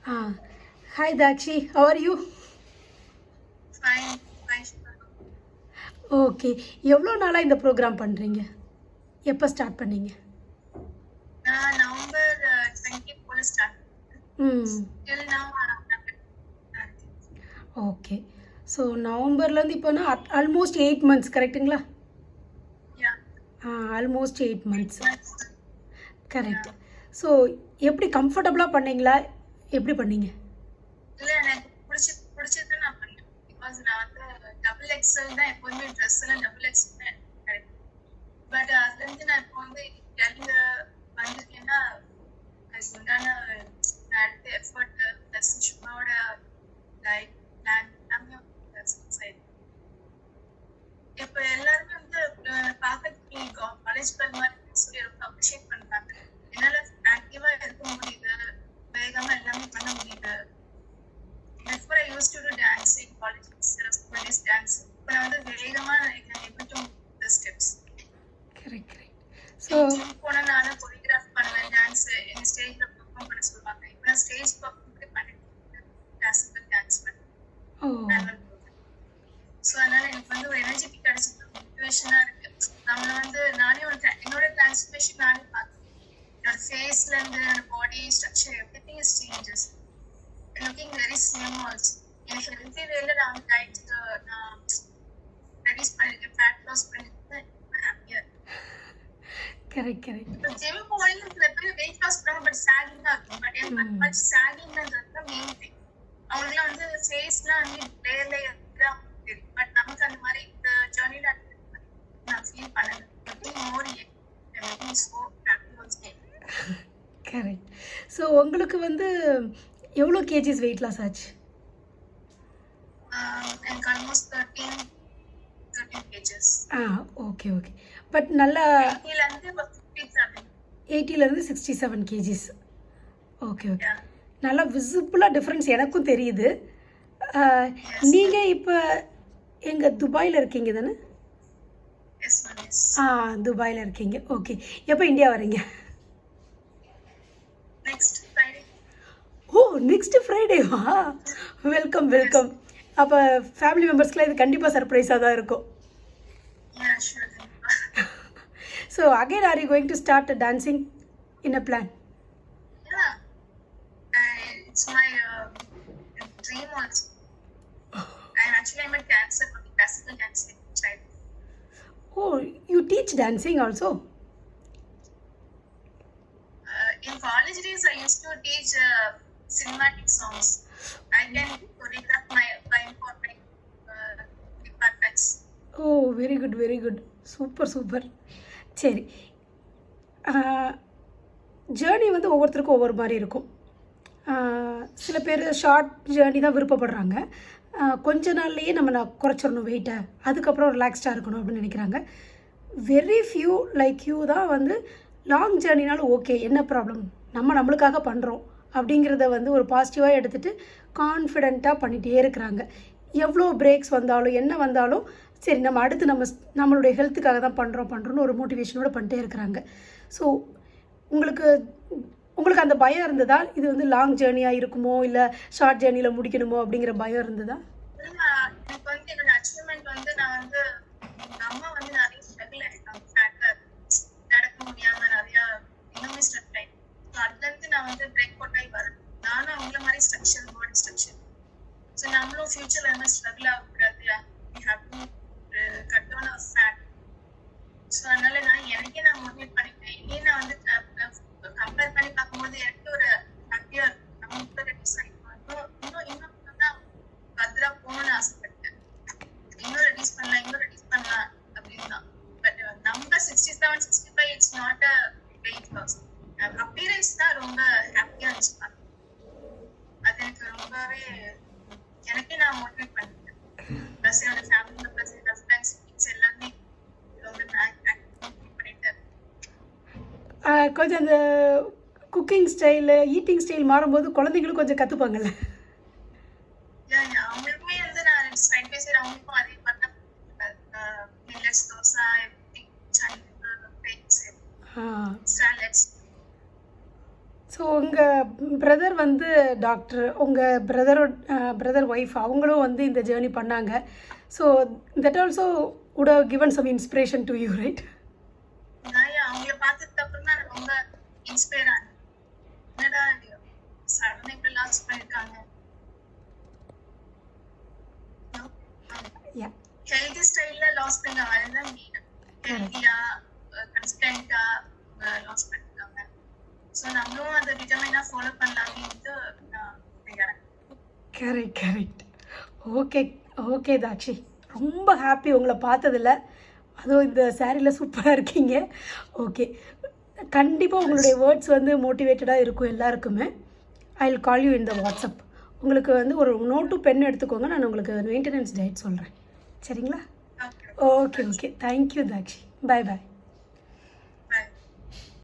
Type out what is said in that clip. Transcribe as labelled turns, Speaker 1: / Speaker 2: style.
Speaker 1: Ah, hi Dakshi, how are you?
Speaker 2: Fine, fine.
Speaker 1: Okay. எவ்வளோ நாளாக இந்த ப்ரோக்ராம் பண்ணுறீங்க? எப்போ ஸ்டார்ட் பண்ணீங்க?
Speaker 2: நான் நவம்பர் 20 போல ஸ்டார்ட்
Speaker 1: ம்.
Speaker 2: Till now
Speaker 1: okay. ஸோ நவம்பர்லேருந்து இப்போனா ஆல்மோஸ்ட் 8 மந்த்ஸ் கரெக்ட்டுங்களா?
Speaker 2: Yeah
Speaker 1: almost 8 months.
Speaker 2: Yeah
Speaker 1: correct. So எப்படி கம்ஃபர்டபுளாக பண்ணீங்களா? எப்படி பண்ணீங்க?
Speaker 2: இல்ல எனக்கு பிடிச்சது நான் பண்ணேன் பிகாஸ் நான் வந்து டபுள் எக்ஸ்எல் தான் எப்போதுமே ட்ரெஸ் எல்லாம் டபுள் எக்ஸ்எல் தான் எனக்கு கிடைக்கும். பட் அதுல இருந்து நான் இப்போ வந்து எல்ல வந்திருக்கேன்னா அதுக்கு உண்டான நான் எடுத்த எஃபர்ட் ப்ளஸ் சும்மாவோட லைஃப் பிளான் எல்லாமே சக்ஸஸ் ஆயிடுச்சு. இப்ப எல்லாருமே வந்து பாக்கிறதுக்கு காலேஜ் கேர்ள் மாதிரி சொல்லி ரொம்ப அப்ரிஷியேட் பண்றாங்க. என்னால ஆக்டிவா இருக்க முடியுது, வேகமா எல்லாமே பண்ண முடியுது. Before I used to do dance in college, studies dance. இப்ப நான் வந்து வேகமா I can able to move the steps.
Speaker 1: Correct correct. So
Speaker 2: gym போனா நான் கொரியோகிராஃப் பண்ணுவேன், டான்ஸ் எங்க ஸ்டேஜ்ல பெர்ஃபார்ம் பண்ண சொல்லுவாங்க. இப்ப நான் ஸ்டேஜ் பெர்ஃபார்ம் கூட பண்ணிட்டு கிளாசிக்கல் டான்ஸ்
Speaker 1: ஓ
Speaker 2: பண்ணுவேன். ஸோ அதனால எனக்கு வந்து ஒரு எனர்ஜெட்டிக் கிடைச்சிருக்கு, மோட்டிவேஷனா இருக்கு. நம்மள வந்து நானே என்னோட டிரான்ஸ்ஃபர்மேஷன் நானே பார்த்தேன். என்னோட ஃபேஸ்ல இருந்து என்னோட பாடி structure everything is changes. Looking very slim also. எனக்கு ஹெல்த்தி வேல நான் டயட் நான் ரெடியூஸ் பண்ணிருக்கேன், ஃபேட் லாஸ் பண்ணிருக்கேன், ஹாப்பியா இருக்கேன்.
Speaker 1: Correct correct.
Speaker 2: இப்போ ஜிம் போனீங்க சில பேர் வெயிட் லாஸ் பண்ணுவாங்க, பட் சாகிங்கா இருக்கும். பட் எனக்கு அந்த மாதிரி சாகிங்ன்றது தான் மெயின் திங். அவங்களுக்குலாம் வந்து ஃபேஸ்லாம் வந்து லேயர் லேயர் தெரியும். பட் நமக்கு அந்த மாதிரி இந்த ஜர்னில நான் ஃபீல் பண்ணல. More so happy also.
Speaker 1: Correct. So உங்களுக்கு வந்து எவ்வளோ கேஜிஸ் வெயிட் லாஸ் ஆச்சு?
Speaker 2: எனக்கு almost 13 kgs.
Speaker 1: Okay okay. But நல்லா
Speaker 2: 80ல இருந்து 57.
Speaker 1: 80லேருந்து 67 கேஜிஸ். Okay okay. நல்லா விசிபிளாக டிஃப்ரென்ஸ் எனக்கும் தெரியுது. நீங்கள் இப்போ எங்கள் துபாயில் இருக்கீங்க தானே?
Speaker 2: Yes ma'am, yes.
Speaker 1: துபாயில் இருக்கீங்க. ஓகே. எப்போ இந்தியா வரீங்க?
Speaker 2: Next Friday.
Speaker 1: ஓ நெக்ஸ்ட் ஃப்ரைடேவா? Welcome welcome. அப்போ ஃபேமிலி மெம்பர்ஸ்க்குலாம் இது கண்டிப்பாக சர்ப்ரைஸாக தான் இருக்கும்.
Speaker 2: Yeah sure.
Speaker 1: So again are you going to start dancing in a plan?
Speaker 2: Yeah it's my dream also. I'm a dancer, but classical dancing child.
Speaker 1: Oh you teach dancing also?
Speaker 2: In college days, I used to teach cinematic songs. I can choreograph my for my departments.
Speaker 1: Oh very good very good. Super super. சரி. Journey வந்து ஒவ்வொருத்தருக்கும் ஒவ்வொரு மாதிரி இருக்கும். சில பேர் short journey தான் விருப்பப்படுறாங்க. கொஞ்ச நாள்லேயே நான் குறைச்சிடணும் வெயிட்டை, அதுக்கப்புறம் ரிலாக்ஸ்டாக இருக்கணும் அப்படின்னு நினைக்கிறாங்க. வெரி ஃபியூ லைக் யூ தான் வந்து லாங் ஜேர்னினாலும் ஓகே, என்ன ப்ராப்ளம், நம்மளுக்காக பண்ணுறோம் அப்படிங்கிறத வந்து ஒரு பாசிட்டிவாக எடுத்துகிட்டு கான்ஃபிடெண்ட்டாக பண்ணிகிட்டே இருக்கிறாங்க. எவ்வளோ பிரேக்ஸ் வந்தாலும் என்ன வந்தாலும் சரி, நம்ம அடுத்து நம்மளுடைய ஹெல்த்துக்காக தான் பண்ணுறோன்னு ஒரு மோட்டிவேஷனோடு பண்ணிட்டே இருக்கிறாங்க. ஸோ உங்களுக்கு அந்த பயம் இருந்ததா? இது வந்து லாங் ஜேர்னியாக இருக்குமோ இல்லை ஷார்ட் ஜேர்னியில் முடிக்கணுமோ அப்படிங்கிற பயம் இருந்ததா?
Speaker 2: எனக்கு வந்து என்னோட அச்சீவ்மெண்ட் வந்து நான் வந்து எங்க அம்மா வந்து நிறைய ஸ்ட்ரகிள் ஆயிருக்காங்க, ஃபேட்டா நடக்க முடியாம நிறைய இன்னுமே ஸ்ட்ரகிள் ஆயிருக்கு. ஸோ அதுல இருந்து நான் வந்து பிரேக் அவுட் ஆகி வரேன். நானும் அவங்கள மாதிரி ஸ்ட்ரக்சர், பாடி ஸ்ட்ரக்சர். ஸோ நம்மளும் ஃபியூச்சர்ல என்ன ஸ்ட்ரகிள் ஆகக்கூடாது, we have to cut down our fat. So அதனால எனக்கே நான் மோட்டிவேட் பண்ணிட்டேன். இனி நான் வந்து கம்பேர் பண்ணி பார்க்கும்போது எனக்கு ஒரு ஹாப்பியா இருக்கும். நம்ம இன்னும் தான் பத்திரா போகணும்னு ஆசைப்பட்டேன். இன்னும் ரெடியூஸ் பண்ணலாம் அப்படின்னு தான். But number 67, 65 it's not a weight loss. Appearance தான் ரொம்ப ஹாப்பியா இருந்துச்சு. அது எனக்கு ரொம்பவே எனக்கே நான் மோட்டிவேட் பண்ணிட்டேன். ப்ளஸ் என்னோட ஃபேமிலி மெம்பர்ஸ், ஹஸ்பண்ட்ஸ், கிட்ஸ் எல்லாமே ரொம்ப பண்ணிட்டேன்.
Speaker 1: கொஞ்சம் அந்த குக்கிங் ஸ்டைலு, ஈட்டிங் ஸ்டைல் மாறும்போது குழந்தைங்களும் கொஞ்சம் கற்றுப்பாங்கல்ல?
Speaker 2: அவங்களுக்குமே வந்து நான் சைட் பை சைடு அவங்களுக்கும் அதே பண்ண மில்லட்ஸ் தோசை, சாலட்ஸ்.
Speaker 1: ஸோ உங்கள் பிரதர் வந்து டாக்டர், உங்கள் பிரதர் ஒய்ஃப் அவங்களும் வந்து இந்த ஜேர்னி பண்ணாங்க. So that also would have given some inspiration to you, right?
Speaker 2: நான் அவங்கள பார்த்ததுக்கு அப்புறம் தான் ரொம்ப இன்ஸ்பயர் ஆனேன். என்னடா சடனா இப்படி லாஸ் பண்ணிருக்காங்க.
Speaker 1: Yeah.
Speaker 2: ஹெல்தி ஸ்டைல்ல லாஸ் பண்ணாங்க. அதுதான் மெயின். ஹெல்தியா கன்சிஸ்டன்ட்டா லாஸ் பண்ணிருக்காங்க. ஸோ நம்மளும் அதை விட்டமினா ஃபாலோ பண்ணலாமேன்ட்டு நான் நினைக்கிறேன்.
Speaker 1: கரெக்ட். ஓகே தாட்சி, ரொம்ப ஹாப்பி உங்களை பார்த்ததில்ல. அதுவும் இந்த சாரியில் சூப்பராக இருக்கீங்க. ஓகே, கண்டிப்பாக உங்களுடைய வேர்ட்ஸ் வந்து மோட்டிவேட்டடாக இருக்கும் எல்லாருக்குமே. I will call you in the WhatsApp. உங்களுக்கு வந்து ஒரு நோட்டு பென் எடுத்துக்கோங்க, நான் உங்களுக்கு மெயின்டெனன்ஸ் டயட் சொல்கிறேன். சரிங்களா? ஓகே. தேங்க்யூ தாட்சி. பை.